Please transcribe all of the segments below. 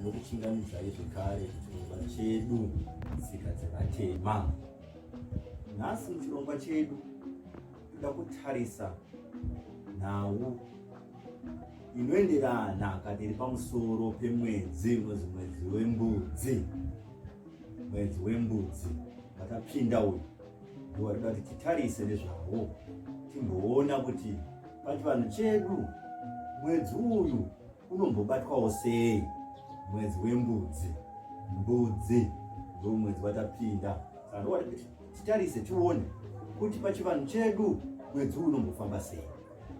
ndokuchingamidza zvekare chirongwa chedu tsika dzevatema. Nhasi muchirongwa chedu toda kutarisa nhau inoenderana kana iri pamusoro pemwedzi unonzi mwedzi wembudzi. Mwedzi wembudzi watapinda uyu ndiwo watoda kuti titarise nezvawo, timboona kuti pachivanhu chedu mwedzi uyu unombobatwawo sei. Mwedzi wembudzi, mbudzi ndiwo mwedzi watapinda. Saka ndoda kuti titarise tione kuti pachivanhu chedu mwedzi uyu unombofamba sei.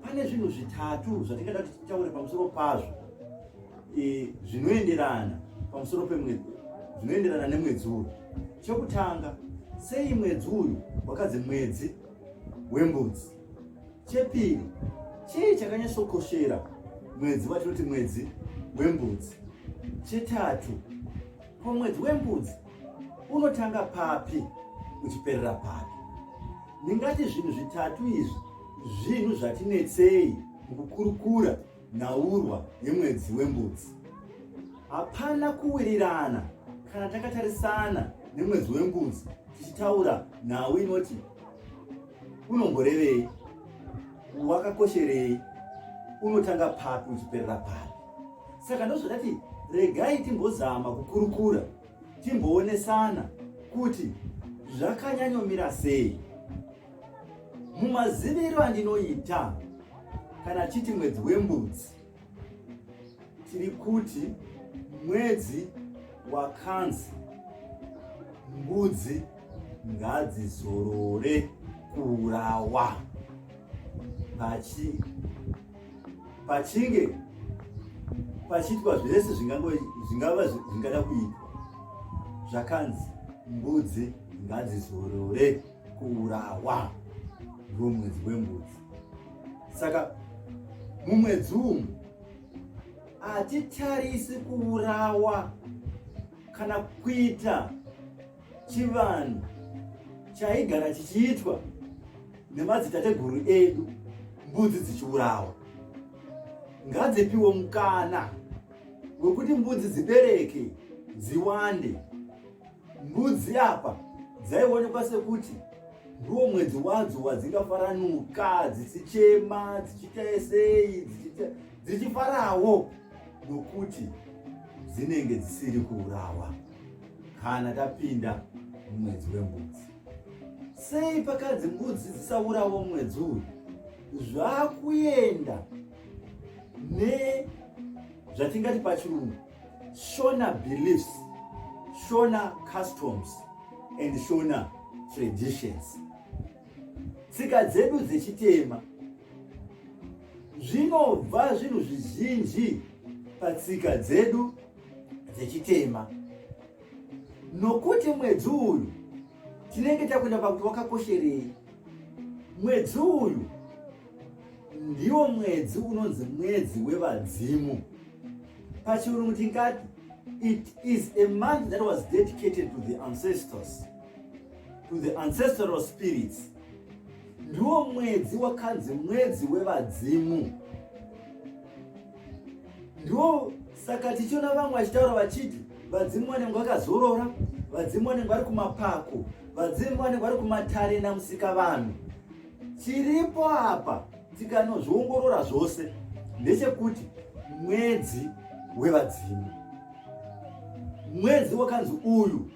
Pane zvinhu zvitatu zvatingada kuti titaure pamusoro pazvo zvinoenderana pamusoro pemwedzi, zvinoenderana nemwedzi uyu. Chokutanga, sei mwedzi uyu wakanzi mwedzi wembudzi? Chepiri, chii chakanyatsokoshera mwedzi watinoti mwedzi wembudzi? Chetatu, ko mwedzi wembudzi unotanga papi uchiperera papi? Ndingati zvinhu zvitatu izvi zvinhu zvatinetsei mukukurukura nhaurwa yemwedzi wembudzi. Hapana kuwirirana kana takatarisana nemwedzi wembudzi tichitaura nhau inoti unomborevei, wakakosherei, unotanga papi uchiperera papi. Saka ndozvodati regai timbozama kukurukura, timboonesana kuti zvakanyanyomira sei. Mumaziviro andinoita kana chiti mwedzi wembudzi, tiri kuti mwedzi wakanzi mbudzi ngadzizorore kuurawa. Pachinge pachiitwa zvese zvingada kuitwa, zvakanzi mbudzi ngadzizorore kuurawa, ndiwo mwedzi wembudzi. Saka mumwedzi umu hatitarisi kuurawa kana kuita chivanhu chaigara chichiitwa nemadzitateguru edu, mbudzi dzichiurawa. Ngadzipiwo mukana wekuti mbudzi dzibereke, dziwande. Mbudzi apa dzaionekwa sekuti ndiwo mwedzi wadzo wadzingafaranuka, dzichichema, dzichiita esei, dzichifarawo, nokuti dzinenge dzisiri kuurawa kana tapinda mumwedzi wembudzi. Sei pakanzi mbudzi dzisaurawo mwedzi uyu? Zvakuenda nezvatingati pachirungu Shona beliefs, Shona customs and Shona traditions. Tsika dzedu dzechitema zvinobva zvinhu zvizhinji patsika dzedu dzechitema, nokuti mwedzi uyu tinenge takuenda pakuti wakakosherei. Mwedzi uyu ndiwo mwedzi unonzi mwedzi wevadzimu. Pachirungu tingati it is a month that was dedicated to the ancestors, to the ancestral spirits. Ndiwo mwedzi wakanzi mwedzi wevadzimu. Ndiwo saka tichiona vamwe vachitaura vachiti vadzimu vanenge vakazorora, vadzimu vanenge vari kumapako, vadzimu vanenge vari kumatare namusika vanhu. Chiripo apa tikanozviongorora zvose ndechekuti mwedzi wevadzimu, mwedzi wakanzi uyu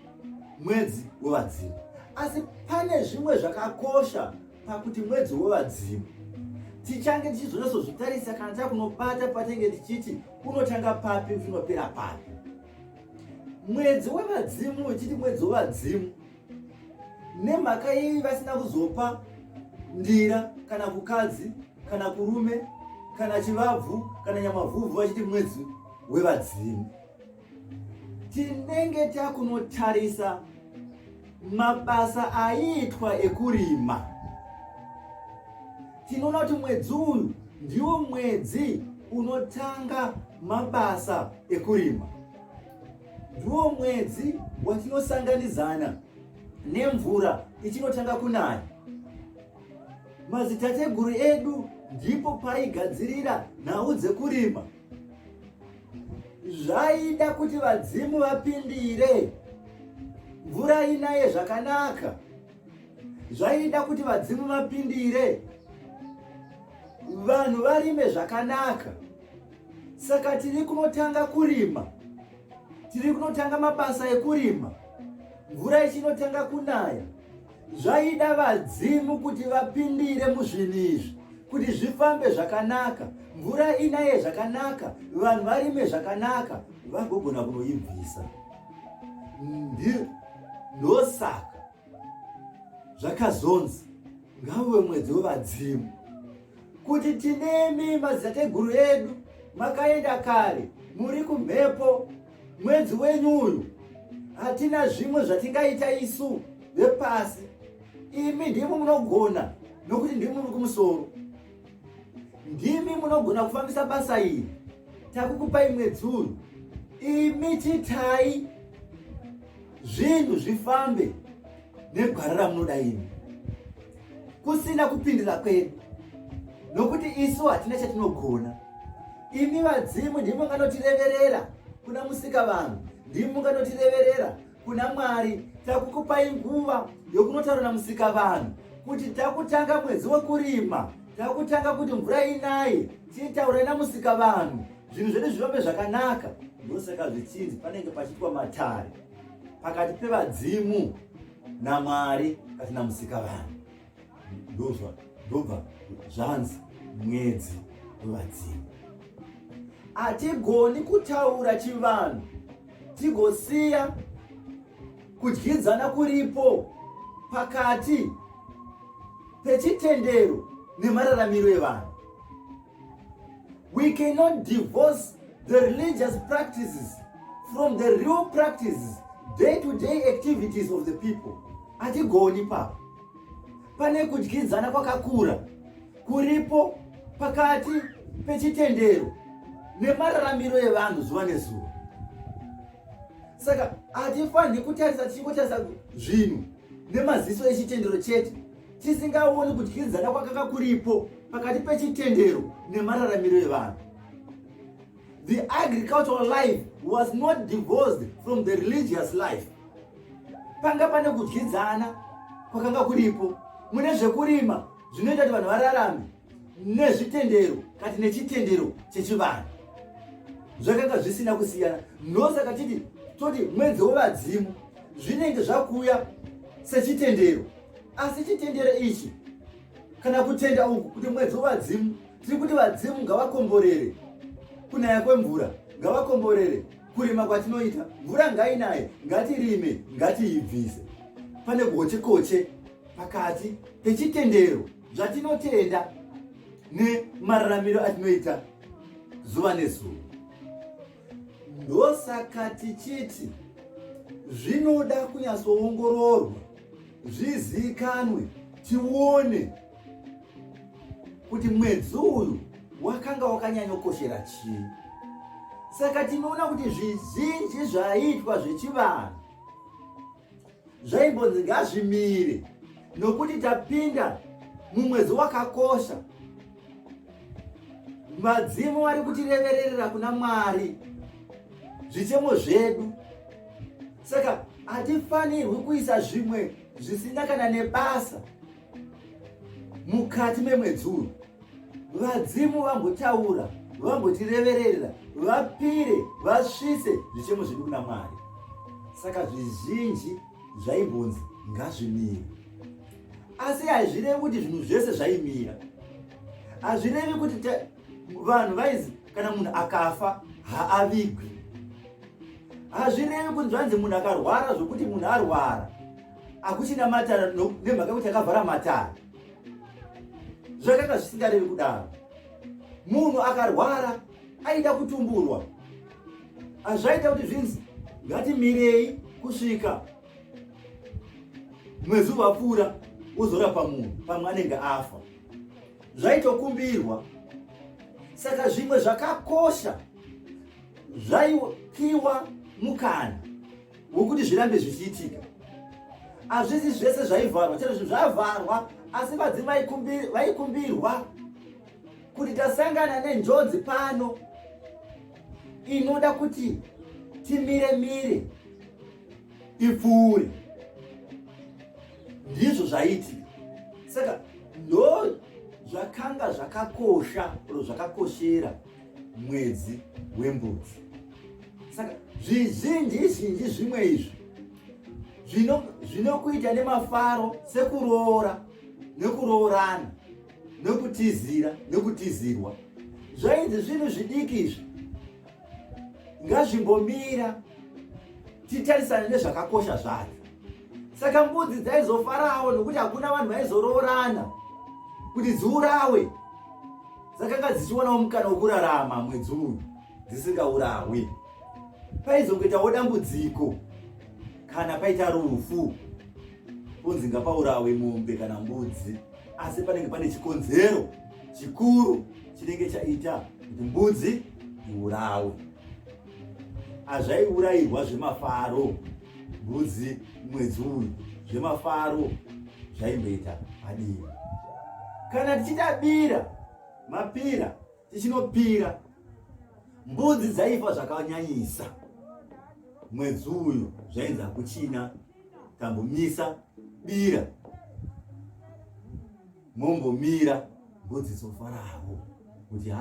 mwedzi wevadzimu. Asi pane zvimwe zvakakosha pakuti mwedzi wevadzimu tichange tichizonyatsozvitarisa kana takunobata patenge tichiti unotanga papi unopera papi. Mwedzi wevadzimu, uchiti mwedzi wevadzimu, nemhaka iyi vasina kuzopa ndira kana kukadzi kana kurume kana chivabvu kana nyamavhuvhu vachiti mwedzi wevadzimu, tinenge takunotarisa mabasa aiitwa ekurima. Tinoona kuti mwedzi uyu ndiwo mwedzi unotanga mabasa ekurima. Ndiwo mwedzi watinosanganizana nemvura ichinotanga kunaya. Madzitateguru edu ndipo paigadzirira nhau dzekurima. zvaida kuti vadzimu vapindire, mvura inaye zvakanaka, zvaida kuti vadzimu vapindire, vanhu varime zvakanaka. Saka tiri kunotanga kurima, tiri kunotanga mabasa ekurima, mvura ichinotanga kunaya. Zvaida vadzimu kuti vapindire muzvinhu izvi, kuti zvifambe zvakanaka, mvura inaye zvakanaka, vanhu varime zvakanaka, vagogona kunoibvisa. Ndosaka zvakazonzi ngauve mwedzi wevadzimu, kuti tinemi madzitateguru edu makaenda kare, muri kumhepo, mwedzi wenyu uyu hatina zvimwe zvatingaita isu vepasi. Imi ndimi munogona, nokuti ndimi muri kumusoro, ndimi munogona kufambisa basa iri. Takukupai mwedzi uyu, imi chitai zvinhu zvifambe negwara ramunoda imi, kusina kupindira kwedu, nokuti isu hatina chatinogona. Imi vadzimu ndimi munganotireverera kuna musikavanhu, ndimi munganotireverera kuna Mwari. Takukupai nguva yokunotaura namusikavanhu kuti takutanga mwedzi wekurima, takutanga kuti mvura inaye, titaura namusikavanhu, zvinhu zvedu zvifambe zvakanaka. Ndosaka zvichinzi panenge pachitwa matare pakati pevadzimu naMwari kati namusikavanhu. Ndobva zvanzi mwedzi wevadzimu. Hatigoni kutaura chivanhu tigosiya kudyidzana kuripo pakati pechitendero nemararamiro evanhu. We cannot divorce the religious practices from the real practices, day-to-day activities of the people. Hatigoni papo. Pane kudyidzana kwakakura kuripo pakati pechitendero nemararamiro evanhu zuva nezuva. Saka hatifaniri kutarisa tichikotarisa zvinhu nemaziso echitendero chete, tisingaoni kudyidzana kwakanga kuripo pakati pechitendero nemararamiro evanhu. The agricultural life was not divorced from the religious life. Panga pane kudyidzana kwakanga kuripo mune zvekurima zvinoita kuti vanhu vararame, nezvitendero kati nechitendero chechivanhu zvakanga zvisina kusiyana. Ndosaka toti mwedzi wevadzimu zvinenge zvakuya sechitendero, asi chitendero ichi kana kutenda uku kuti mwedzi wevadzimu, tiri kuti vadzimu ngavakomborere kunaya kwemvura, ngavakomborere kurima kwatinoita, mvura ngainaye, ngatirime, ngatiibvise. Pane hochekoche pakati pechitendero zvatinotenda nemararamiro atinoita zuva nezuva. Ndosaka tichiti zvinoda kunyatsoongororwa, zvizikanwe, tione kuti mwedzi uyu wakanga wakanyanyokoshera chii. Saka tinoona kuti zvizhinji zvaitwa zvechivanhu zvaimbonzi ngazvimire, nokuti tapinda mumwedzi wakakosha. Vadzimu vari kutireverera kuna Mwari zvichemo zvedu. Saka hatifanirwi kuisa zvimwe zvisina kana nebasa mukati memwedzi uyu. Vadzimu vambotaura, vambotireverera, vapire, vasvise zvichemo zvedu kuna Mwari. Saka zvizhinji zvaimbonzi ngazvimire, asi hazvirevi kuti zvinhu zvese zvaimira. Hazvirevi kuti vanhu vaizi kana munhu akafa haavigwi. Hazvirevi kuti zvanzi munhu akarwara zvokuti munhu arwara hakuchina matare nemhaka yekuti akavhara matare. Zvakanga zvisingarevi kudaro. Munhu akarwara aida kutumburwa, hazvaita kuti zvinzi ngatimirei kusvika mwedzi wapfuura wozorapa munhu pamwe anenge afa. Zvaitokumbirwa. Saka zvimwe zvakakosha zvaipiwa mukana wokuti zvirambe zvichiitika. Hazvisi zvese zvaivharwa, chero zvavharwa, asi vadzimu vaikumbirwa kuti tasangana nenjodzi pano, inoda kuti timire ipfuure. Ndizvo zvaiti. Saka ndo zvakanga zvakakosha zvakakoshera mwedzi wembudzi. Saka zvizhinji zvimwe izvi zvinokuita nemafaro sekuroora nekuroorana nekutizira nekutizirwa. Zvainzi zvinhu zvidiki izvi ngazvimbomira titarisane nezvakakosha zvacho. Saka mbudzi dzaizofarawo nokuti hakuna vanhu vaizoroorana kuti dziurawe. Dzakanga dzichionawo mukana wokurarama mwedzi uyu dzisingaurawi. Paizongoitawo dambudziko kana paita rufu, kunzi ngapaurawe mombe kana mbudzi, asi panenge pane chikonzero chikuru chinenge chaita kuti mbudzi iurawe. Hazvaiurayirwa zvemafaro mbudzi mwedzi uyu, zvemafaro zvaimboita padivi. Kana tichida bira mapira tichinopira, mbudzi dzaifa zvakanyanyisa mwedzi uyu. Zvainzi hakuchina tambomisa bira, mombomira mbudzi dzofarawo kuti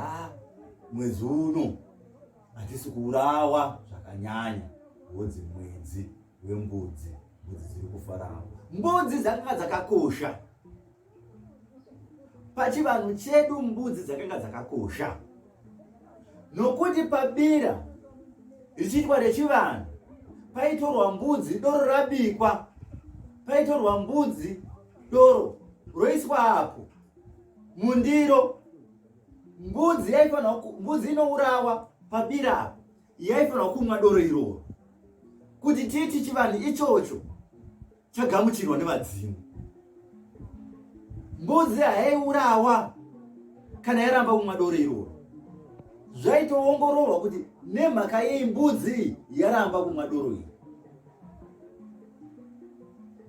mwedzi uno hatisi kuurawa zvakanyanya. Mbudzi mwedzi wembudzi, mbudzi dziri kufarawo. Mbudzi dzakanga dzakakosha pachivanhu chedu. Mbudzi dzakanga dzakakosha nokuti pabira richiitwa rechivanhu paitorwa mbudzi doro rabikwa, paitorwa mbudzi doro roiswa apo mundiro. Mbudzi inourawa pabira apo yaifanira kumwa doro iroro, kuti titi chivanhu ichocho chagamuchirwa nevadzimu. Mbudzi haiurawa kana yaramba kumwa doro iroro. Zvaitoongororwa kuti nemhaka yei mbudzi yaramba kumwa doro iri.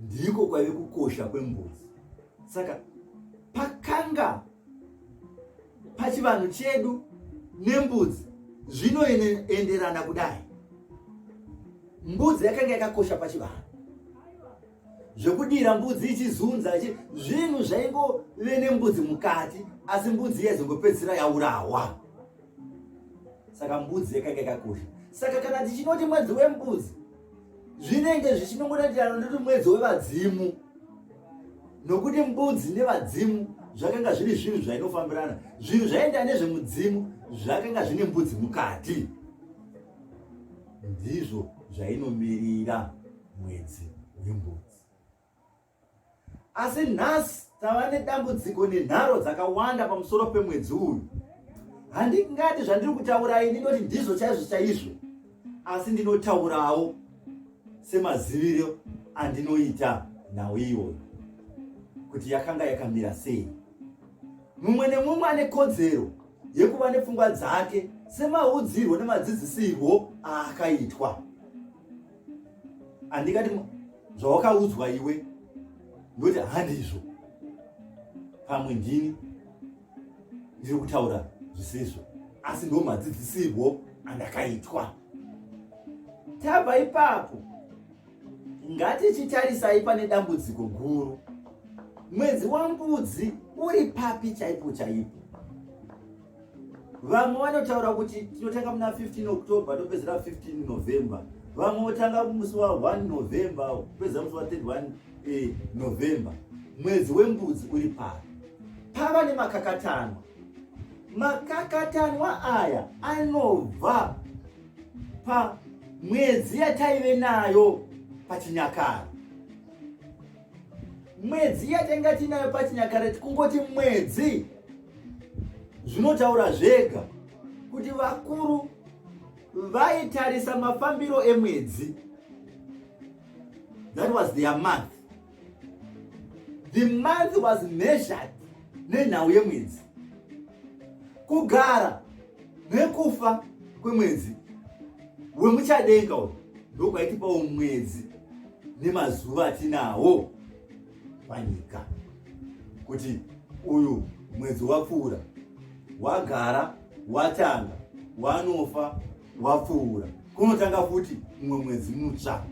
Ndiko kwaive kukosha kwembudzi. Saka pakanga pachivanhu chedu nembudzi zvinoenderana kudai. Mbudzi yakanga yakakosha pachivanhu, zvekudira mbudzi ichizunza zvinhu zvaingove nembudzi mukati, asi mbudzi yaizongopedzisira yaurawa. Saka mbudzi yakanga yakakosha. Saka kana tichinoti mwedzi wembudzi, zvinenge zvichinongoenderana nekuti mwedzi wevadzimu, nokuti mbudzi nevadzimu zvakanga zviri zvinhu zvainofambirana. Zvinhu zvaenda nezvemudzimu zvakanga zvine mbudzi mukati. Ndizvo zvainomiririra mwedzi wembudzi. Asi nhasi tava nedambudziko nenharo dzakawanda pamusoro pemwedzi uyu. Handingati zvandiri kutaura ini ndinoti ndizvo chaizvo, asi ndinotaurawo semaziviro andinoita nawo iwoyo kuti yakanga yakamira sei. Mumwe nemumwe ane kodzero yekuva nepfungwa dzake semahudzirwo nemadzidzisirwo aakaitwa. Handingati zvawakaudzwa iwe ndoti handizvo, pamwe ndiri kutaura zvisizvo, asi ndo madzidzisirwo andakaitwa. Tabva ipapo ngatichitarisai pane dambudziko guru. Mwedzi wambudzi uri papi chaipo chaipo? Vamwe vanotaura kuti tinotanga muna 15 October topedzera 15 November. Vamwe votanga musi wa 1 November kupedza musi wa 31 November. Mwedzi wembudzi uri papi? Pava nemakakatanwa. Makakatanwa aya anobva pamwedzi yataive nayo pachinyakare. Mwedzi yatanga tinayo pachinyakare tikungoti mwedzi, zvinotaura zvega kuti vakuru vaitarisa mafambiro emwedzi. That was their month. The month was measured nenhau yemwedzi. Kugara nekufa kwemwedzi wemuchadenga ndokwaitipawo mwedzi nemazuva atinawo panyika, kuti uyu mwedzi wapfuura, wagara, watanga, wanofa, wapfuura, kunotanga futi mumwe mwedzi mutsva.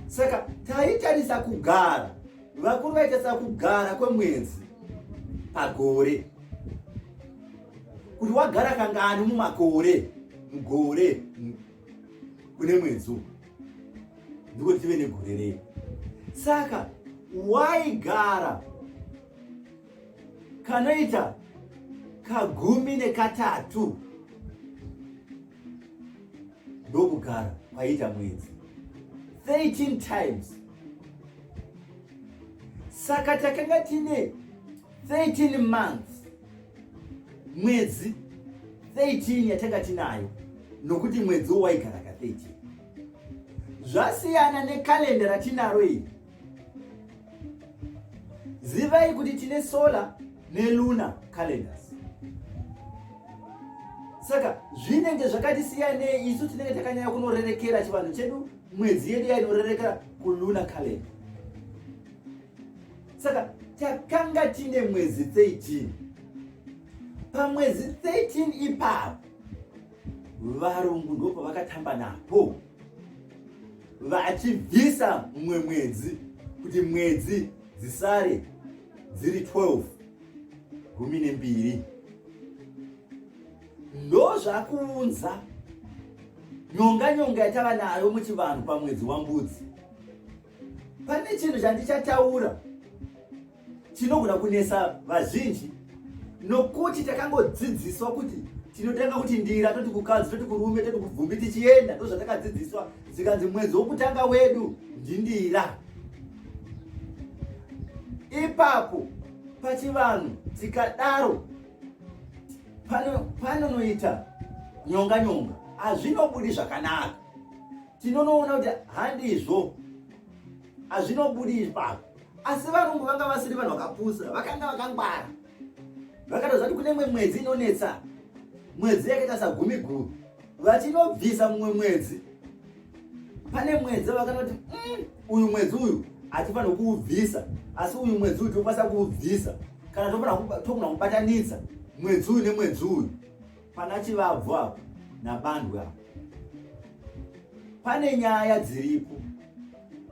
Saka taitarisa kugara, vakuru vaitarisa kugara kwemwedzi pagore, kuti wagara kangani mumakore, mugore kune mwedzi ndiko tive negore redu. Saka waigara kanoita kagumi nekatatu ndokugara kwaita mwedzi 13 times. Saka takanga tine 13 months, mwedzi 13 yatanga tinayo, nokuti mwedzi waigara ka 13. Zvasiyana nekalenda ratinaro iyi. Zivai kuti tine solar neluna calendars. Saka zvinenge zvakatisiyanei. Isu tinenge takanyanya kunorerekera chivanhu chedu, mwedzi yedu yainorerekera kuluna calendar. Saka takanga tine mwedzi 13. Pamwedzi 13 ipapo varungu ndo pavakatamba napo, vachibvisa mumwe mwedzi kuti mwedzi dzisare dziri 12, 12. Ndo zvakuunza nyonga yatava nayo muchivanhu pamwedzi wambudzi. Pane chinhu chandichataura chinogona kunesa vazhinji, nokuti takangodzidziswa kuti tinotanga kuti ndira, toti kukadzi, toti kurume, toti kubvumbi tichienda. Ndo zvatakadzidziswa, zikanzi mwedzi wokutanga wedu ndindira. Ipapo pachivanhu tikadaro panonoita nyonga, hazvinobudi zvakanaka. Tinonoona kuti handizvo, hazvinobudi ipapo. Asi varungu vanga vasiri vanhu vakapusa, vakanga vakangwara, vakatoziva kuti kune mwedzi inonetsa, mwedzi yakaita sagumiguru. Vachinobvisa mumwe mwedzi, pane mwedzi vakanoti uyu mwedzi uyu hatifanira kuubvisa, asi uyu mwedzi uyu tokwanisa kuubvisa kana togona kubatanidza mwedzi uyu nemwedzi uyu. Pana chivabvu apo nabandwe apo. Pane nyaya dziripo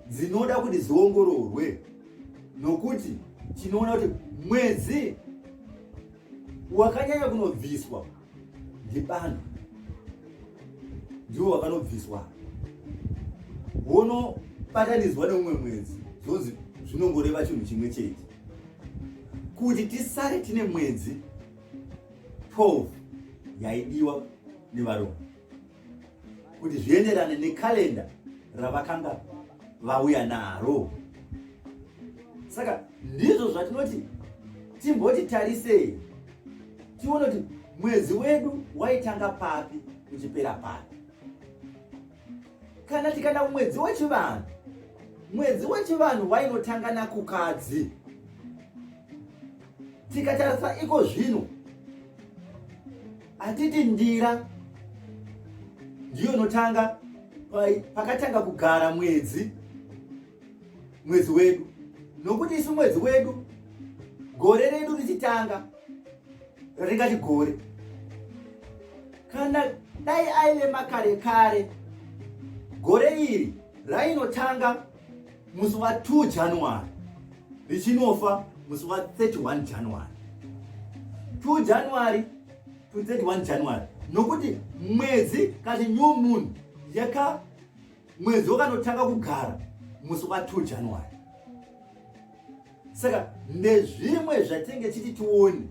dzinoda kuti ziongororwe, nokuti tinoona kuti mwedzi wakanyanya kunobviswa ndibandwe, ndiwo wakanobviswa, wonobatanidzwa neumwe mwedzi. Zvonzi zvinongoreva chinhu chimwe chete, kuti tisare tine mwedzi 12 yaidiwa nevarungu kuti zvienderane nekalenda ravakanga vauya naro. Saka ndizvo zvatinoti timboti tarisei, tione kuti mwedzi wedu waitanga papi uchipera papi. Kana tikanda mwedzi wechivanhu, mwedzi wechivanhu wainotanga nakukadzi. Tikatarisa iko zvino, hatiti ndira ndiyo inotanga pakatanga kugara mwedzi wedu, nokuti isu mwedzi wedu gore redu richitanga ringati gore. Kana dai aive makare kare, gore iri rainotanga musi wa 2 January richinofa musi wa 31 January. 2 January to 31 January, nokuti mwedzi kati new moon mwedzi wakanotanga kugara musi wa 2 January. Saka ndezvimwe zvatinge chiti tione.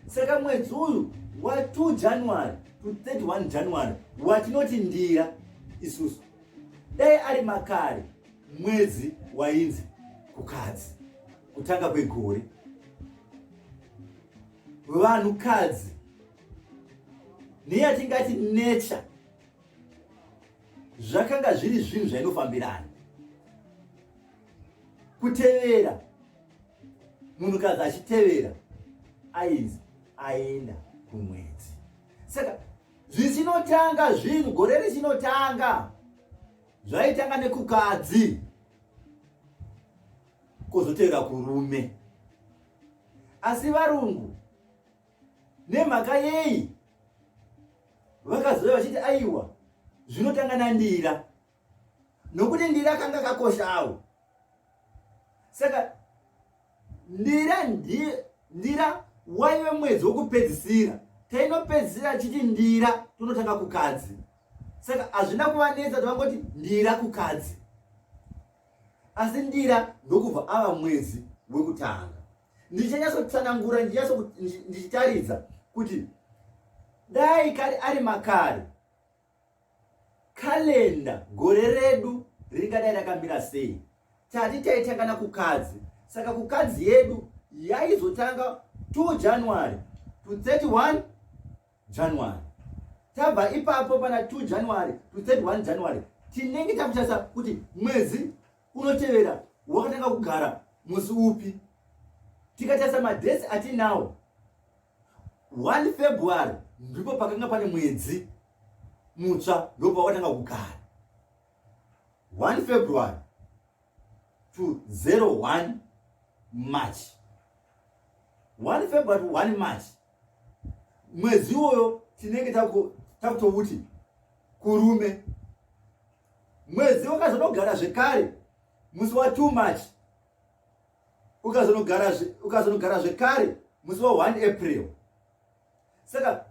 Saka mwedzi uyu wa 2 January to 31 January watinoti ndira isusu, dai ari makare mwedzi wainzi kukadzi, kutanga kwegore. Vanhu kadzi neyatingati nature zvakanga zviri zvinhu zvainofambirana. Kutevera, munhukadzi achitevera ainzi aenda kumwedzi. Saka zvichinotanga zvinhu, gore richinotanga zvaitanga nekukadzi, kozotevera kurume. Asi varungu nemhaka yei vakazouya vachiti aiwa zvinotanga nandira, nokuti ndira kanga kakoshawo. Saka ndira waive mwedzi wokupedzisira. Tainopedzisira chiti ndira tunotanga kukadzi. Saka hazvina kuvanetsa tavangoti ndira kukadzi, asi ndira ndokubva ava mwedzi wekutanga. Ndichanyatsotsanangura, ndichitaridza kuti dai kare ari makare, kalenda gore redu ringadai rakamira sei. Tati taitangana kukadzi, saka kukadzi yedu yaizotanga 2 January to 31 January. Tabva ipapo pana 2 January to 31 January tinenge takutarisa kuti mwedzi unotevera wakatanga kugara musi upi. Tikatarisa madhesi atinawo, 1 February ndipo pakanga pane mwedzi mutsva, ndipo wakatanga kugara 1 February to 01 March. 1 February to 1 March, mwedzi uyoyo tinenge takutovuti kurume. Mwedzi wakazonogara zvekare musi wa 2 March, ukazonogara zvekare musi wa 1 April. Saka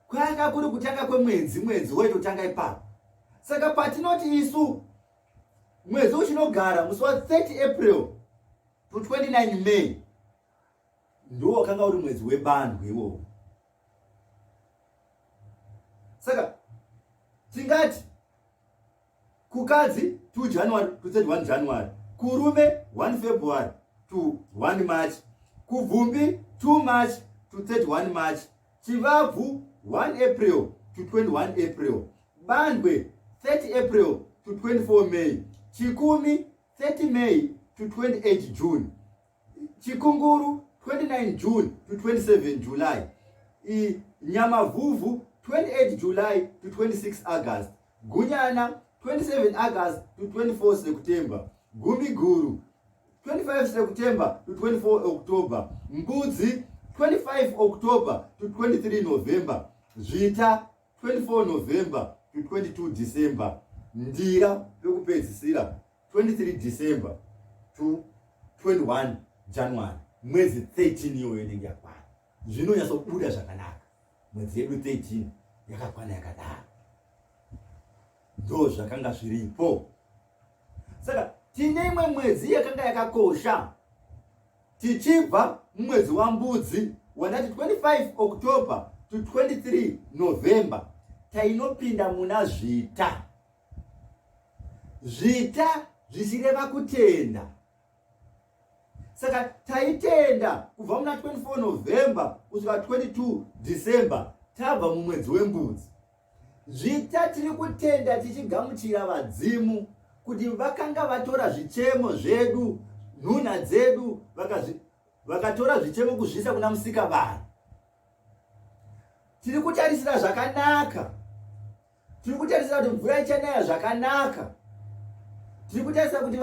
kwanga kuri kutanga mwedzi waitotanga ipapo. Saka patinoti isu mwedzi uchinogara musi wa 30 April to 29 May, ndo wakanga uri mwedzi wevanhu iwowo. Saka tingati kukadzi 2 January to 31 January, kurume 1 February to 1 March, kubvumbi 2 March to 31 March, chivabvu 1 April to 21 April, bandwe 30 April to 24 May, chikumi 30 May to 28 June, chikunguru 29 June to 27 July, nyamavhuvhu 28 July to 26 August, gunyana 27 August to 24 September, gumiguru 25 September to 24 October, mbudzi 25 October to 23 November, zvita 24 November to 22 December, ndira yokupedzisira 23 December to 21 January. Mwedzi 13 iyoyo inenge yakwana. Zvinonyatsobuda zvakanaka. Mwedzi yedu 13 yakakwana yakadaro. Ndo zvakanga zviripo. Saka tine imwe mwedzi yakanga yakakosha. Tichibva mumwedzi wambudzi wanati 25 October to 23 November, tainopinda muna zvita. Zvita zvichireva kutenda. Saka taitenda kubva muna 24 November kusvika 22 December, tabva mumwedzi wembudzi. Zvita tiri kutenda tichigamuchira vadzimu kuti vakanga vatora zvichemo zvedu, nhuna dzedu, vakatora zvichemo kuzvisa kuna musika vanhu. Tiri kutarisira zvakanaka. Tiri kutarisira kuti mvura ichanaya zvakanaka. Tiri kutarisira kuti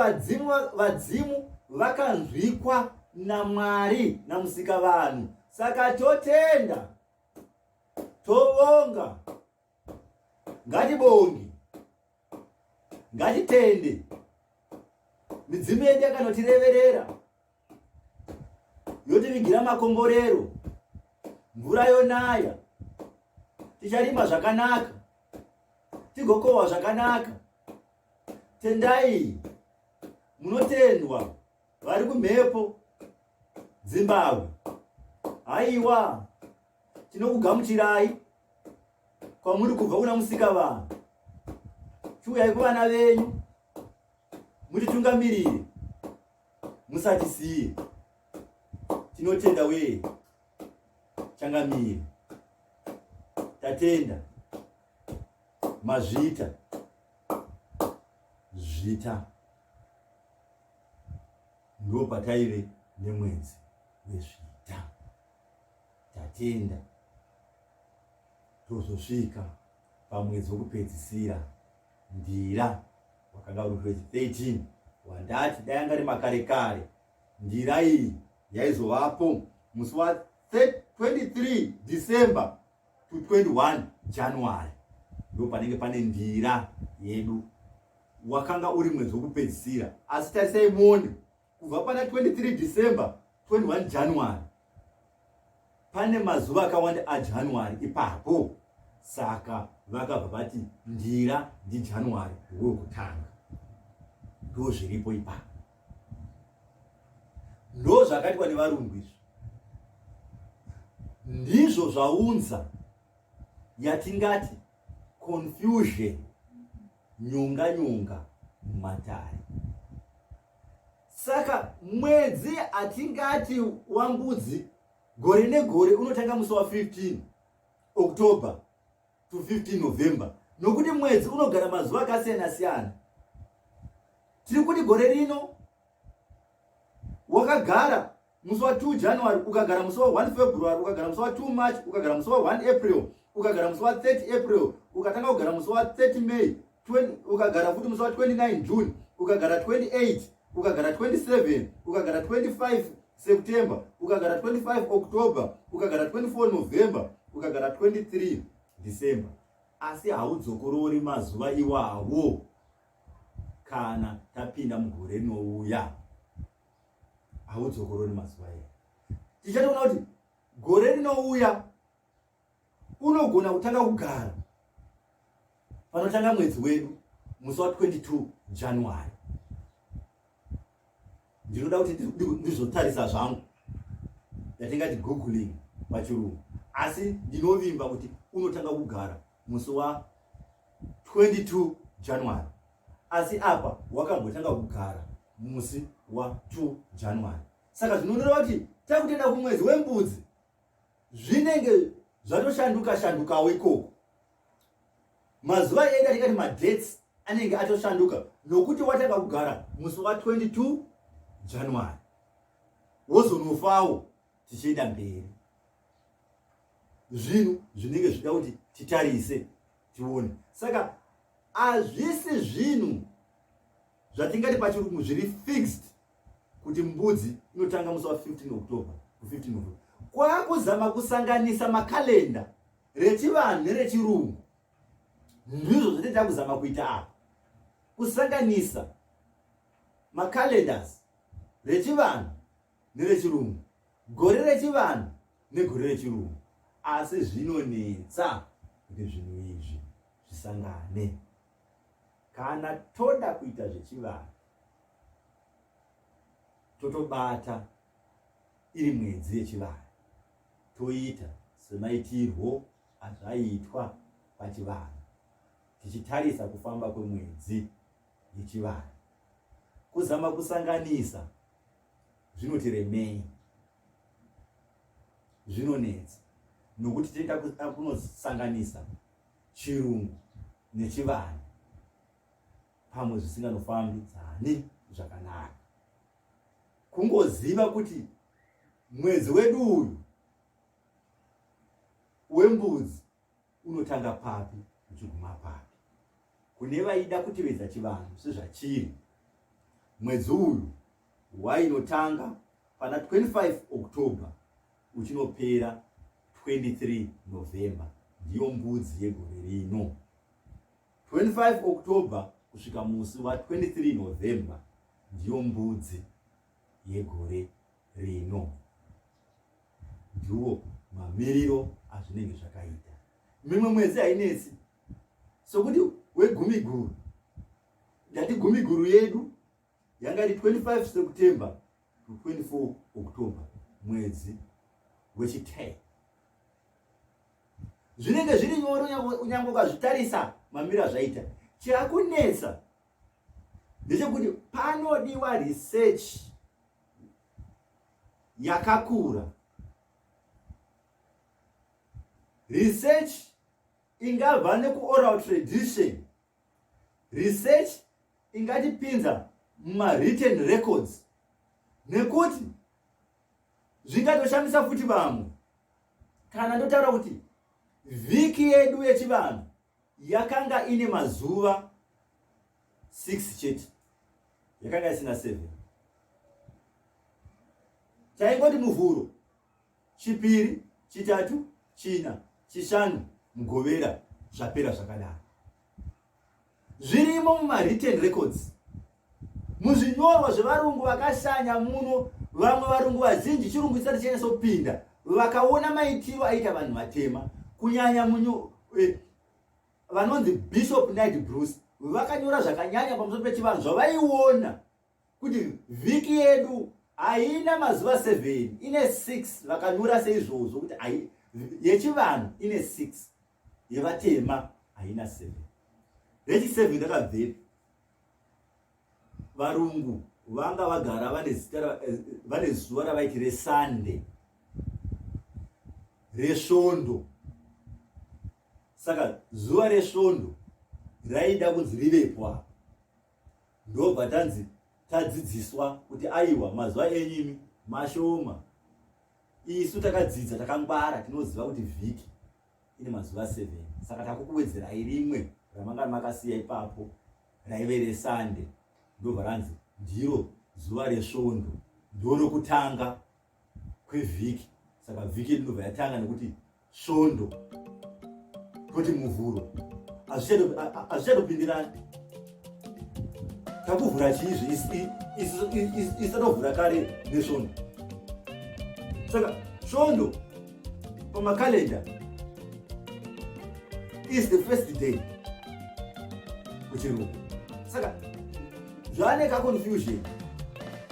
vadzimu vakanzwikwa naMwari namusika vanhu. Saka totenda, tovonga, ngatibonge, ngatitende. Midzimu yedu yakanotireverera, yotivigira makomborero, mvura yonaya, ticharima zvakanaka, tigokohwa zvakanaka. Tendai, munotendwa vari kumhepo Zimbabwe. Aiwa, tinokugamuchirai kwamuri kubva kuna musika vanhu. Chiuyai kuvana venyu, mutitungamirire, musatisiye. Tinotenda wee, changamire. Tatenda, mazvita, zvita. Ndo pataive nemwedzi wezvita. Tatenda, tozosvika pamwedzi wokupedzisira, ndira wakanga uri mwedzi 13, wandati dai anga ari makare kare. Ndira iyi yaizovapo musi wa 23 December to 21 January ndo panenge pane ndira yedu. Wakanga uri mwedzi wekupedzisira, asi tarisai muone kubva pana 23 December 21 January pane mazuva akawanda aJanuary ipapo. Saka vakabva vati ndira ndiJanuary wokutanga. Ndo zviripo ipapo, ndo zvakaitwa nevarungu izvi. Ndizvo zvaunza yatingati confusion, nyonga mumatare. Saka mwedzi atingati wambudzi gore negore unotanga musi wa 15 October to 15 November, nokuti mwedzi unogara mazuva akasiyana siyana. Tiri kuti gore rino wakagara musi wa 2 January, ukagara musi wa 1 February, ukagara musi wa 2 March, ukagara musi wa 1 April, ukagara musi wa 30 April, ukatanga kugara musi wa 30 May, ukagara futi musi wa 29 June, ukagara 28, ukagara 27, ukagara 25 September, ukagara 25 October, ukagara 24 November, ukagara 23 December. Asi haudzokorori mazuva iwawo kana tapinda mugore rinouya. Haudzokorori mazuva iwawo. Tichatoona kuti gore rinouya unogona kutanga kugara panotanga mwedzi wedu musi wa 22 January. Ndinoda kuti ndizotarisa zvangu yatingati googling pachirungu, asi ndinovimba kuti unotanga kugara musi wa 22 January, asi apa wakambotanga kugara musi wa 2 January. Saka zvinonyorwa kuti takutenda kumwedzi wembudzi zvinenge zvatoshanduka ikoko. Mazuva edu atingati madates anenge atoshanduka nokuti watanga kugara musi wa 22 January wozonofawo tichienda mberi. Zvinhu zvinenge zvida kuti titarise tione. Saka hazvisi zvinhu zvatingati pachirungu zviri fixed kuti mbudzi inotanga musi wa 15 October to 15 November. Kwakuzama kusanganisa makalenda rechivanhu nerechirungu. Ndizvo zvatinoda kuzama kuita apa, kusanganisa makalendars rechivanhu nerechirungu, gore rechivanhu negore rechirungu. Asi zvinonetsa kuti zvinhu izvi zvisangane. Kana toda kuita zvechivanhu totobata iri mwedzi yechivanhu, toita semaitirwo azvaitwa pachivanhu, tichitarisa kufamba kwemwedzi yechivanhu. Kuzama kusanganisa zvinotiremei, zvinonetsa, nokuti tinoita kunosanganisa chirungu nechivanhu pamwe zvisinganofambidzani zvakanaka. Kungoziva kuti mwedzi wedu uyu wembudzi unotanga papi uchiguma papi. Kune vaida kutevedza chivanhu sezvachiri, mwedzi uyu wainotanga pana 25 October uchinopera 23 November. Ndiyo mbudzi yegore rino. 25 October kusvika musi wa 23 November ndiyo mbudzi yegore rino. Ndiwo mamiriro azvinenge zvakaita. Mimwe mwedzi hainetsi, sokuti wegumiguru, ndati gumiguru yedu yangari 25 September to 24 October, mwedzi wechite. Zvinenge zviri nyoro unyange ukazvitarisa mamiriro azvaita. Chakunetsa ndechekuti panodiwa research yakakura. Research ingabva nekuoral tradition, research ingatipinza muma-written records, nekuti zvingatoshamisa futi vamwe kana ndotaura kuti vhiki yedu yechivanhu yakanga ine mazuva 6 chete, yakanga isina 7. Chaingoti muvhuro, chipiri, chitatu, china, chishanu mugovera zvapera zvakadaro. Zvirimo mumawritten records, muzvinyorwa zvevarungu vakashanya muno. Vamwe varungu vazhinji chirungu chisati chainasa kupinda vakaona maitiro aita vanhu vatema, kunyanya vanonzi Bishop Knight Bruce vakanyora zvakanyanya pamusoro pechivanhu zvavaiona kuti vhiki yedu haina mazuva 7, ine 6. Vakanyora seizvozvo kuti yechivanhu ine 6, yevatema haina 7. Rechi7 rakabvepi? Varungu vanga vagara vane zuva ravaiti reSunday, resvondo. Saka zuva resvondo raida kunzi rivepo apo. Ndobva tadzidziswa kuti aiwa mazuva enyimi mashoma. Isu takadzidza takangwara, tinoziva kuti vhiki ine mazuva 7. Saka takukuwedzerai rimwe ramanga makasiya ipapo raive reSunday. Ndobva ranzi ndiro zuva resvondo, ndorokutanga kwevhiki. Saka vhiki inobva yatanga nekuti svondo, toti muvhuro. Hazvichadopindirana. Takuvhura chiizvi isatovhura kare nesvondo. Saka svondo pamakalenda is the first day kuchirungu. Saka zvane kaconfusion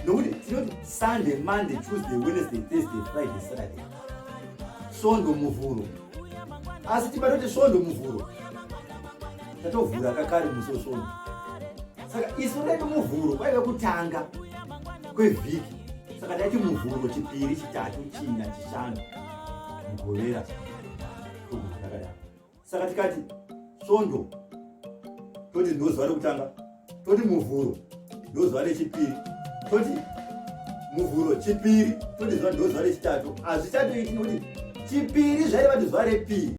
nokuti tinoti Sunday, Monday, Tuesday, Wednesday, Thursday, Friday, Saturday. Svondo muvhuro. Asi tibatoti svondo muvhuro tatovhura kakare muso svondo. Saka isu redu muvhuro kwaiva kutanga kwevhiki. Saka taiti muvhuro, chipiri, chitatu, china, chishanu, mugovera. Saka tikati svondo toti ndozuva rekutanga, toti muvhuro ndozuva rechipiri, toti muvhuro chipiri, toti ndozuva rechitatu. Hazvichatoiti nokuti chipiri zvaiva ndi zuva repiri.